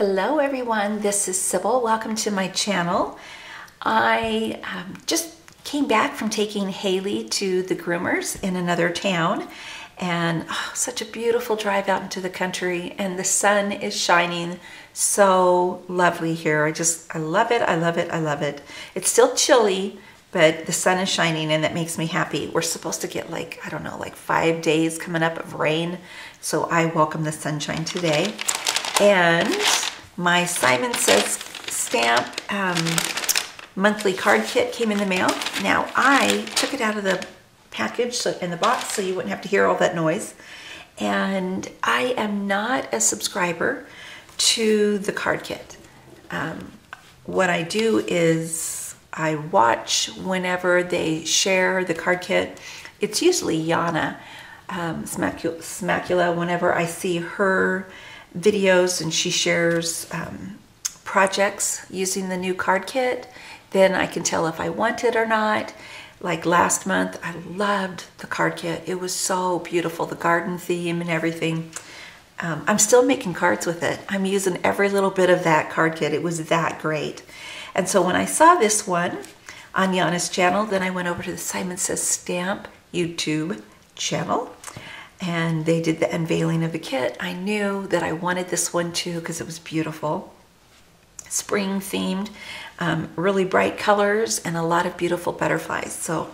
Hello everyone, this is Sybil. Welcome to my channel. I just came back from taking Haley to the groomers in another town, and such a beautiful drive out into the country, and the sun is shining so lovely here. I love it, I love it, I love it. It's still chilly, but the sun is shining and that makes me happy. We're supposed to get like 5 days coming up of rain, so I welcome the sunshine today. And my Simon Says stamp monthly card kit came in the mail. Now I took it out of the package in the box so you wouldn't have to hear all that noise. And I am not a subscriber to the card kit. What I do is I watch whenever they share the card kit. It's usually Yana Smacula. Whenever I see her videos and she shares projects using the new card kit, then I can tell if I want it or not. Like last month, I loved the card kit. It was so beautiful, the garden theme and everything. I'm still making cards with it. I'm using every little bit of that card kit. It was that great. And so when I saw this one on Yana's channel, then I went over to the Simon Says Stamp YouTube channel, and they did the unveiling of the kit. I knew that I wanted this one too because it was beautiful. Spring themed, really bright colors, and a lot of beautiful butterflies. So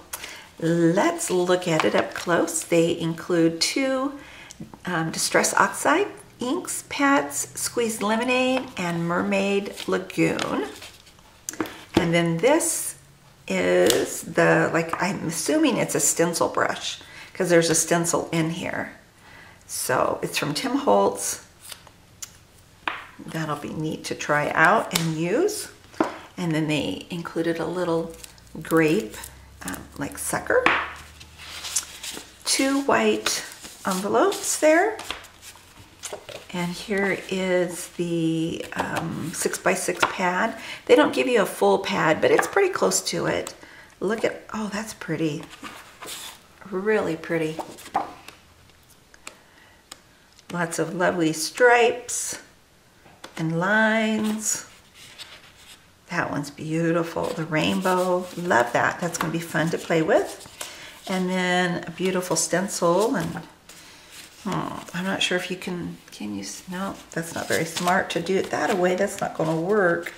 let's look at it up close. They include 2 Distress Oxide inks, Pat's Squeezed Lemonade, and Mermaid Lagoon. And then this is I'm assuming it's a stencil brush, because there's a stencil in here. So it's from Tim Holtz. That'll be neat to try out and use. And then they included a little grape, like sucker. 2 white envelopes there. And here is the 6x6 pad. They don't give you a full pad, but it's pretty close to it. Look at, oh, that's pretty. Really pretty. Lots of lovely stripes and lines. That one's beautiful. The rainbow, love that. That's going to be fun to play with. And then a beautiful stencil. And I'm not sure if you can you, no, that's not very smart to do it that way. That's not going to work.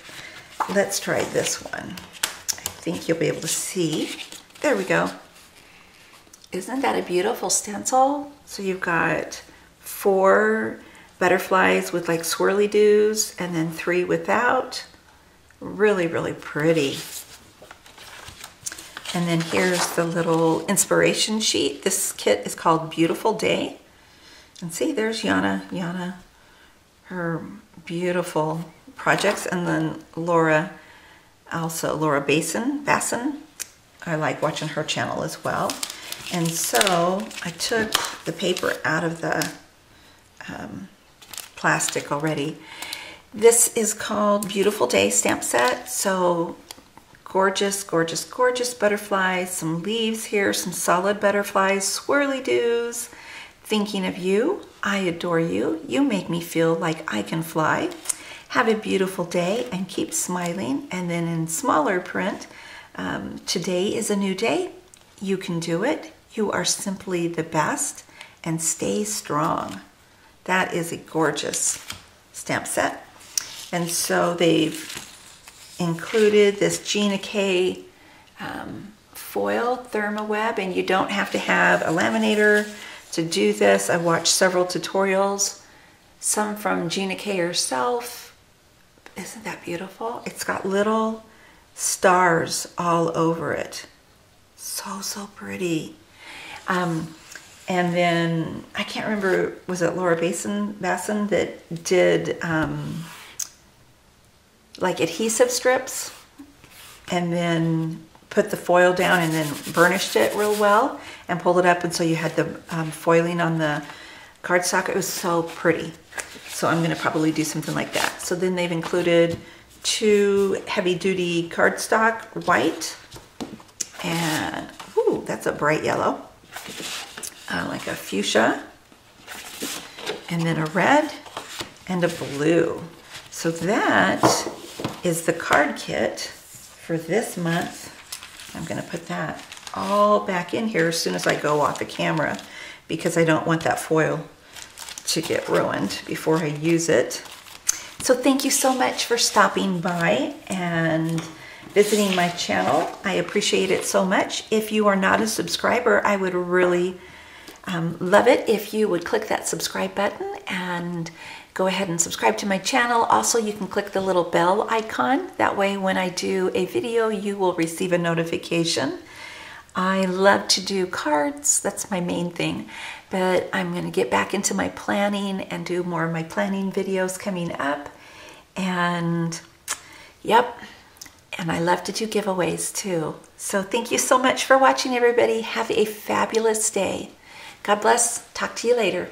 Let's try this one. I think you'll be able to see. There we go. Isn't that a beautiful stencil? So you've got 4 butterflies with like swirly doos, and then 3 without. Really, really pretty. And then here's the little inspiration sheet. This kit is called Beautiful Day. And see, there's Yana, her beautiful projects. And then Laura Basson. I like watching her channel as well. And so I took the paper out of the plastic already. This is called Beautiful Day stamp set. So gorgeous, gorgeous, gorgeous butterflies, some leaves here, some solid butterflies, swirly doos. Thinking of you, I adore you. You make me feel like I can fly. Have a beautiful day and keep smiling. And then in smaller print, today is a new day. You can do it. You are simply the best, and stay strong. That is a gorgeous stamp set. And so they've included this Gina K foil ThermaWeb, and you don't have to have a laminator to do this. I watched several tutorials, some from Gina K herself. Isn't that beautiful? It's got little stars all over it. So, so pretty. And then, I can't remember, was it Laura Basson that did like adhesive strips and then put the foil down and then burnished it real well and pulled it up, and so you had the foiling on the cardstock. It was so pretty. So I'm going to probably do something like that. So then they've included 2 heavy-duty cardstock, white, and ooh, that's a bright yellow, like a fuchsia, and then a red and a blue. So that is the card kit for this month. I'm going to put that all back in here as soon as I go off the camera because I don't want that foil to get ruined before I use it. So thank you so much for stopping by and visiting my channel. I appreciate it so much. If you are not a subscriber, I would really love it if you would click that subscribe button and go ahead and subscribe to my channel. Also, you can click the little bell icon. That way, when I do a video, you will receive a notification. I love to do cards. That's my main thing. But I'm going to get back into my planning and do more of my planning videos coming up. And yep, and I love to do giveaways too. So thank you so much for watching, everybody. Have a fabulous day. God bless. Talk to you later.